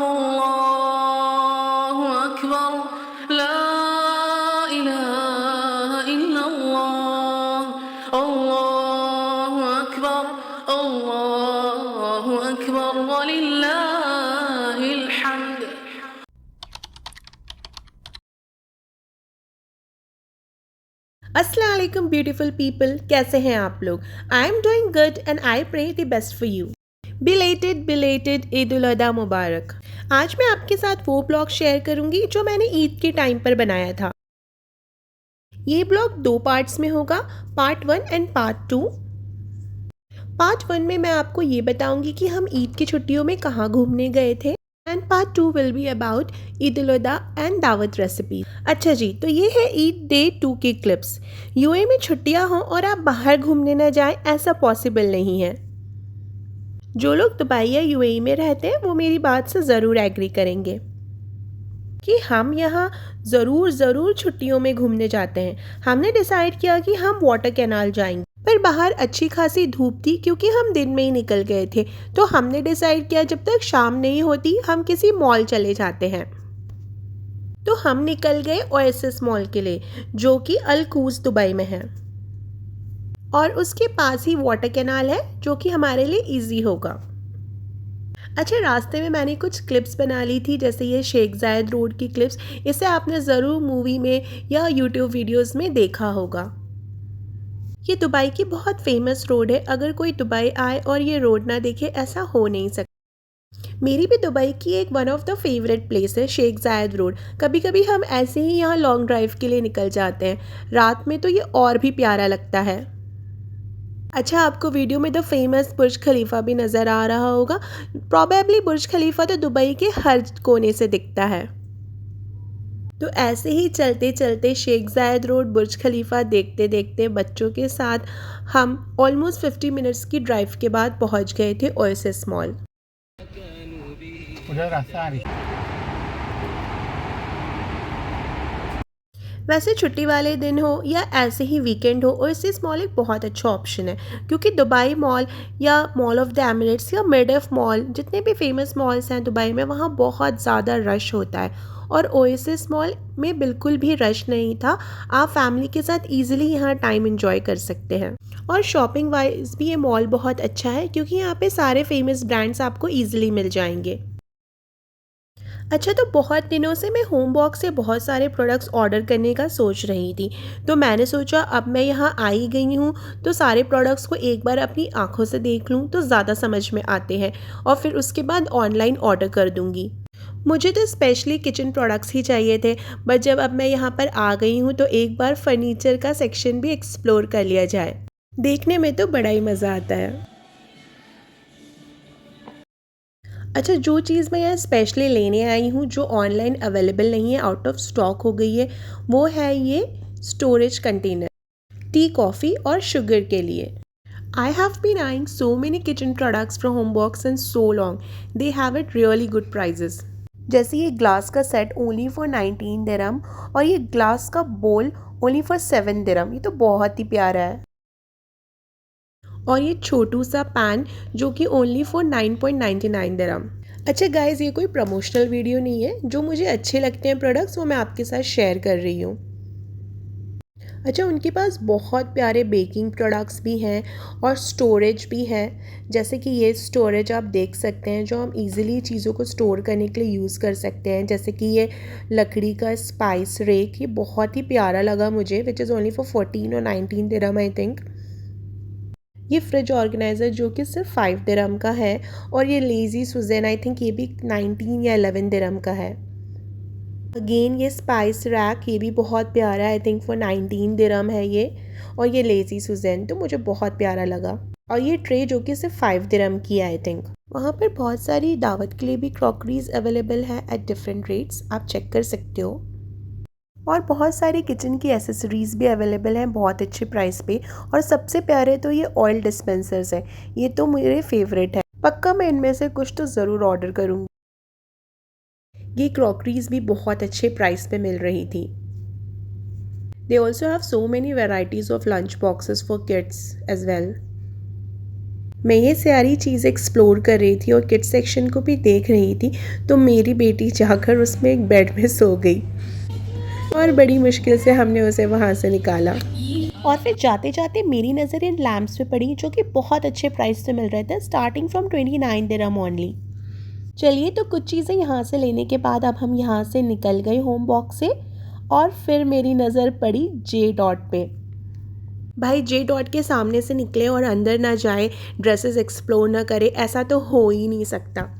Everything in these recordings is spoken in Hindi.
अल्लाहु अकबर, ला इलाहा इल्लल्लाह, अल्लाहु अकबर वलिल्लाहिल हम्द। अस्सलाम वालेकुम ब्यूटीफुल पीपल, कैसे हैं आप लोग? I am doing good and I pray the best for you. Belated Eid ul Adha मुबारक। आज मैं आपके साथ वो ब्लॉग शेयर करूंगी जो मैंने ईद के टाइम पर बनाया था। ये ब्लॉग 2 पार्ट्स में होगा, पार्ट 1 एंड पार्ट 2। पार्ट 1 में मैं आपको ये बताऊंगी कि हम ईद की छुट्टियों में कहाँ घूमने गए थे, and part 2 will be about Eid ul Adha and दावत रेसिपी। अच्छा जी, तो ये है ईद डे 2 की क्लिप्स। यूएई में छुट्टियां हों और आप बाहर घूमने न जाएं, ऐसा पॉसिबल नहीं है। जो लोग दुबई या यूएई में रहते हैं वो मेरी बात से ज़रूर एग्री करेंगे कि हम यहाँ ज़रूर छुट्टियों में घूमने जाते हैं। हमने डिसाइड किया कि हम वाटर कैनाल जाएंगे, पर बाहर अच्छी खासी धूप थी क्योंकि हम दिन में ही निकल गए थे। तो हमने डिसाइड किया जब तक शाम नहीं होती हम किसी मॉल चले जाते हैं। तो हम निकल गए ओएसिस मॉल के लिए, जो कि अल कूस दुबई में है, और उसके पास ही वाटर कैनाल है जो कि हमारे लिए इजी होगा। अच्छा, रास्ते में मैंने कुछ क्लिप्स बना ली थी, जैसे ये शेख जायद रोड की क्लिप्स। इसे आपने ज़रूर मूवी में या यूट्यूब वीडियोस में देखा होगा। ये दुबई की बहुत फेमस रोड है। अगर कोई दुबई आए और ये रोड ना देखे, ऐसा हो नहीं सकता। मेरी भी दुबई की एक one of the favourite place है शेख जायद रोड। कभी कभी हम ऐसे ही यहाँ लॉन्ग ड्राइव के लिए निकल जाते हैं। रात में तो ये और भी प्यारा लगता है। अच्छा, आपको वीडियो में द फेमस बुर्ज खलीफा भी नज़र आ रहा होगा। प्रॉबेबली बुर्ज खलीफा तो दुबई के हर कोने से दिखता है। तो ऐसे ही चलते चलते शेख जायद रोड, बुर्ज खलीफा देखते देखते बच्चों के साथ हम ऑलमोस्ट 50 मिनट्स की ड्राइव के बाद पहुंच गए थे ओएसिस मॉल। वैसे छुट्टी वाले दिन हो या ऐसे ही वीकेंड हो, ओएसिस मॉल एक बहुत अच्छा ऑप्शन है, क्योंकि दुबई मॉल या मॉल ऑफ द एमिरेट्स या मिडफ मॉल, जितने भी फेमस मॉल्स हैं दुबई में, वहाँ बहुत ज़्यादा रश होता है। और ओएसिस मॉल में बिल्कुल भी रश नहीं था। आप फैमिली के साथ ईजिली यहाँ टाइम एंजॉय कर सकते हैं। और शॉपिंग वाइज भी ये मॉल बहुत अच्छा है, क्योंकि यहाँ पे सारे फेमस ब्रांड्स आपको ईजिली मिल जाएंगे। अच्छा, तो बहुत दिनों से मैं होम बॉक्स से बहुत सारे प्रोडक्ट्स ऑर्डर करने का सोच रही थी। तो मैंने सोचा अब मैं यहाँ आई गई हूँ तो सारे प्रोडक्ट्स को एक बार अपनी आंखों से देख लूँ तो ज़्यादा समझ में आते हैं, और फिर उसके बाद ऑनलाइन ऑर्डर कर दूँगी। मुझे तो स्पेशली किचन प्रोडक्ट्स ही चाहिए थे, बट जब अब मैं यहाँ पर आ गई हूँ तो एक बार फर्नीचर का सेक्शन भी एक्सप्लोर कर लिया जाए। देखने में तो बड़ा ही मज़ा आता है। अच्छा, जो चीज़ मैं यहाँ स्पेशली लेने आई हूँ जो ऑनलाइन अवेलेबल नहीं है, आउट ऑफ स्टॉक हो गई है, वो है ये स्टोरेज कंटेनर टी, कॉफ़ी और शुगर के लिए। I have been buying so many kitchen products from Home Box and so long, they have it really good prices. जैसे ये ग्लास का सेट ओनली फॉर 19 दिरहम, और ये ग्लास का बोल ओनली फॉर 7 दिरहम। ये तो बहुत ही प्यारा है। और ये छोटू सा पैन जो कि ओनली फॉर 9.99 दिरहम। अच्छा गाइज, ये कोई प्रमोशनल वीडियो नहीं है। जो मुझे अच्छे लगते हैं प्रोडक्ट्स वो मैं आपके साथ शेयर कर रही हूँ। अच्छा, उनके पास बहुत प्यारे बेकिंग प्रोडक्ट्स भी हैं और स्टोरेज भी है। जैसे कि ये स्टोरेज आप देख सकते हैं, जो हम इजीली चीज़ों को स्टोर करने के लिए यूज़ कर सकते हैं। जैसे कि ये लकड़ी का स्पाइस रेक, ये बहुत ही प्यारा लगा मुझे, विच इज़ ओनली फॉर 14 और 19 दिरहम आई थिंक। ये फ्रिज ऑर्गेनाइज़र जो कि सिर्फ 5 दिरहम का है, और ये लेज़ी सुज़ैन आई थिंक ये भी 19 या 11 दिरहम का है। अगेन ये स्पाइस रैक, ये भी बहुत प्यारा है, आई थिंक फॉर 19 दिरहम है ये। और ये लेज़ी सुज़ैन तो मुझे बहुत प्यारा लगा। और ये ट्रे जो कि सिर्फ 5 दिरहम की है आई थिंक। वहाँ पर बहुत सारी दावत के लिए भी क्रॉकरीज अवेलेबल है एट डिफरेंट रेट्स, आप चेक कर सकते हो। और बहुत सारी किचन की एसेसरीज़ भी अवेलेबल हैं बहुत अच्छे प्राइस पे। और सबसे प्यारे तो ये ऑयल डिस्पेंसर्स है, ये तो मेरे फेवरेट है। पक्का मैं इनमें से कुछ तो ज़रूर ऑर्डर करूँगी। ये क्रॉकरीज भी बहुत अच्छे प्राइस पे मिल रही थी। They also have so many varieties of lunch boxes for kids as well. मैं ये सारी चीज़ एक्सप्लोर कर रही थी और किड्स सेक्शन को भी देख रही थी, तो मेरी बेटी जाकर उसमें एक बेड में सो गई और बड़ी मुश्किल से हमने उसे वहाँ से निकाला। और फिर जाते जाते मेरी नज़र इन लैम्प्स पे पड़ी जो कि बहुत अच्छे प्राइस से मिल रहे थे, स्टार्टिंग फ्रॉम 29 दिरहम ओनली। चलिए, तो कुछ चीज़ें यहाँ से लेने के बाद अब हम यहाँ से निकल गए होम बॉक्स से और फिर मेरी नज़र पड़ी जे डॉट पे। भाई, जे डॉट के सामने से निकले और अंदर ना जाए, ड्रेसेस एक्सप्लोर ना करे, ऐसा तो हो ही नहीं सकता।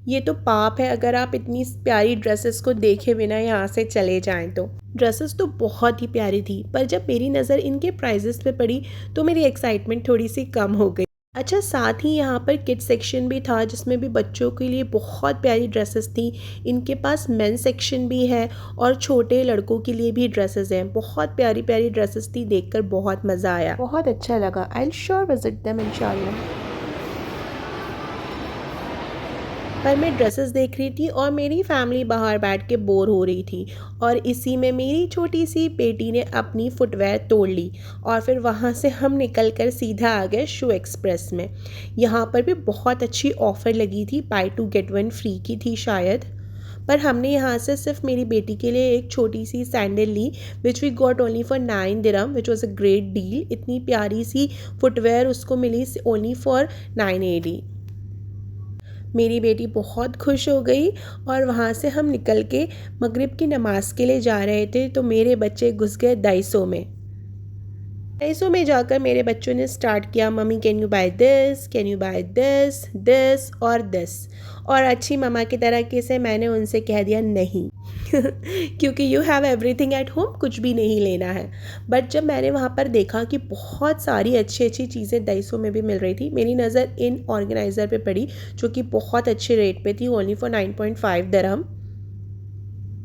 ये तो पाप है अगर आप इतनी प्यारी ड्रेसेस को देखे बिना यहाँ से चले जाएं तो। ड्रेसेस तो बहुत ही प्यारी थी, पर जब मेरी नज़र इनके प्राइजेस पे पड़ी तो मेरी एक्साइटमेंट थोड़ी सी कम हो गई। अच्छा, साथ ही यहाँ पर किड्स सेक्शन भी था जिसमें भी बच्चों के लिए बहुत प्यारी ड्रेसेस थी। इनके पास मेंस सेक्शन भी है और छोटे लड़कों के लिए भी ड्रेसेस हैं। बहुत प्यारी प्यारी ड्रेसेस थी, देखकर बहुत मज़ा आया, बहुत अच्छा लगा। I will sure visit them इंशाल्लाह। पर मैं ड्रेसेस देख रही थी और मेरी फैमिली बाहर बैठ के बोर हो रही थी और इसी में मेरी छोटी सी बेटी ने अपनी फुटवेयर तोड़ ली और फिर वहाँ से हम निकल कर सीधा आ गए शू एक्सप्रेस में। यहाँ पर भी बहुत अच्छी ऑफ़र लगी थी, बाय 2 गेट 1 फ्री की थी शायद। पर हमने यहाँ से सिर्फ मेरी बेटी के लिए एक छोटी सी सैंडल ली, which we got only for 9 dirham, which was a great deal. इतनी प्यारी सी फुटवेयर उसको मिली ओनली फॉर 980। मेरी बेटी बहुत खुश हो गई और वहाँ से हम निकल के मगरिब की नमाज़ के लिए जा रहे थे तो मेरे बच्चे घुस गए दाइसो में। दाइसो में जाकर मेरे बच्चों ने स्टार्ट किया, mummy can you buy this, can you buy this, this और दिस। और अच्छी ममा की तरह से मैंने उनसे कह दिया नहीं क्योंकि you have everything at home, कुछ भी नहीं लेना है। बट जब मैंने वहाँ पर देखा कि बहुत सारी अच्छी अच्छी चीज़ें दाइसो में भी मिल रही थी, मेरी नज़र इन ऑर्गेनाइज़र पे पड़ी जो कि बहुत अच्छे रेट पे थी, ओनली फॉर 9.5 दिरहम।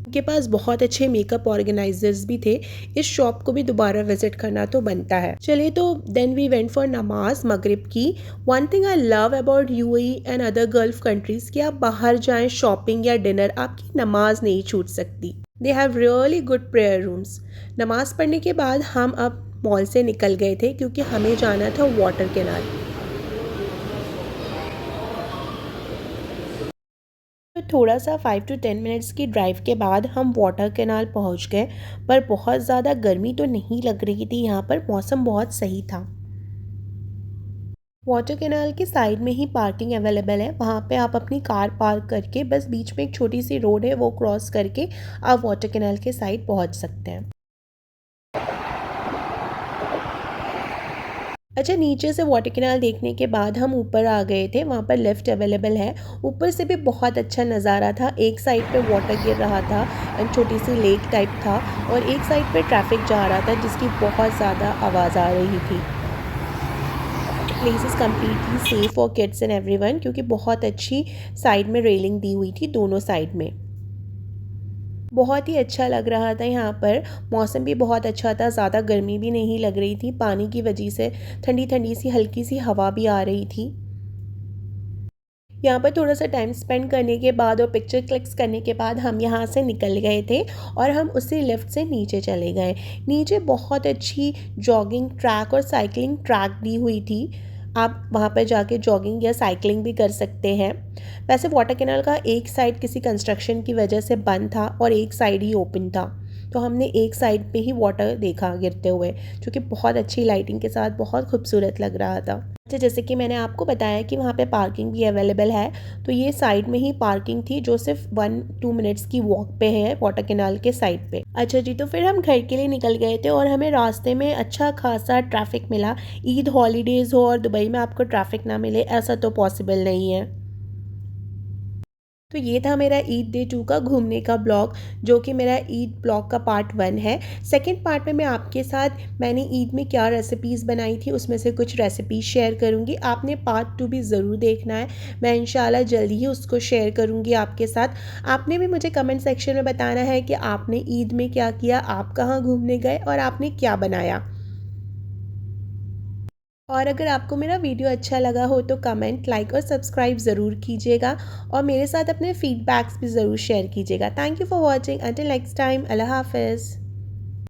के पास बहुत अच्छे मेकअप ऑर्गेनाइजर्स भी थे। इस शॉप को भी दोबारा विजिट करना तो बनता है। चलिए, तो देन वी वेंट फॉर नमाज मगरिब की। One thing I love about UAE and other gulf countries कि आप बाहर जाएं शॉपिंग या डिनर, आपकी नमाज नहीं छूट सकती। They have really good prayer rooms. नमाज पढ़ने के बाद हम अब मॉल से निकल गए थे क्योंकि हमें जाना था वाटर कैनाल। तो थोड़ा सा 5 to 10 मिनट्स की ड्राइव के बाद हम वाटर कैनाल पहुंच गए, पर बहुत ज़्यादा गर्मी तो नहीं लग रही थी, यहाँ पर मौसम बहुत सही था। वाटर कैनाल के साइड में ही पार्किंग अवेलेबल है, वहाँ पे आप अपनी कार पार्क करके बस बीच में एक छोटी सी रोड है वो क्रॉस करके आप वाटर कैनाल के साइड पहुँच सकते हैं। अच्छा, नीचे से वाटर कैनाल देखने के बाद हम ऊपर आ गए थे, वहाँ पर लिफ्ट अवेलेबल है। ऊपर से भी बहुत अच्छा नज़ारा था। एक साइड पे वाटर गिर रहा था एंड छोटी सी लेक टाइप था और एक साइड पे ट्रैफिक जा रहा था जिसकी बहुत ज़्यादा आवाज़ आ रही थी। Place is completely safe for kids and everyone क्योंकि बहुत अच्छी साइड में रेलिंग दी हुई थी दोनों साइड में। बहुत ही अच्छा लग रहा था यहाँ पर। मौसम भी बहुत अच्छा था, ज़्यादा गर्मी भी नहीं लग रही थी। पानी की वजह से ठंडी ठंडी सी हल्की सी हवा भी आ रही थी। यहाँ पर थोड़ा सा टाइम स्पेंड करने के बाद और पिक्चर क्लिक्स करने के बाद हम यहाँ से निकल गए थे और हम उसी लिफ्ट से नीचे चले गए। नीचे बहुत अच्छी जॉगिंग ट्रैक और साइकिलिंग ट्रैक दी हुई थी। आप वहाँ पर जाके जॉगिंग या साइकिलिंग भी कर सकते हैं। वैसे वाटर कैनाल का एक साइड किसी कंस्ट्रक्शन की वजह से बंद था और एक साइड ही ओपन था, तो हमने एक साइड पे ही वाटर देखा गिरते हुए जो कि बहुत अच्छी लाइटिंग के साथ बहुत खूबसूरत लग रहा था। अच्छा, जैसे कि मैंने आपको बताया कि वहाँ पे पार्किंग भी अवेलेबल है, तो ये साइड में ही पार्किंग थी जो सिर्फ 1-2 मिनट्स की वॉक पे है वाटर कैनाल के साइड पे। अच्छा जी, तो फिर हम घर के लिए निकल गए थे और हमें रास्ते में अच्छा खासा ट्रैफिक मिला। ईद हॉलीडेज़ हो और दुबई में आपको ट्रैफिक ना मिले ऐसा तो पॉसिबल नहीं है। तो ये था मेरा ईद डे 2 का घूमने का ब्लॉग, जो कि मेरा ईद ब्लॉग का पार्ट 1 है। सेकंड पार्ट में मैं आपके साथ मैंने ईद में क्या रेसिपीज़ बनाई थी उसमें से कुछ रेसिपीज़ शेयर करूँगी। आपने पार्ट 2 भी ज़रूर देखना है, मैं इंशाल्लाह जल्दी ही उसको शेयर करूँगी आपके साथ। आपने भी मुझे कमेंट सेक्शन में बताना है कि आपने ईद में क्या किया, आप कहाँ घूमने गए और आपने क्या बनाया। और अगर आपको मेरा वीडियो अच्छा लगा हो तो कमेंट, लाइक और सब्सक्राइब ज़रूर कीजिएगा और मेरे साथ अपने फीडबैक्स भी ज़रूर शेयर कीजिएगा। Thank you for watching. Until next time, अल्लाह हाफ़िज़।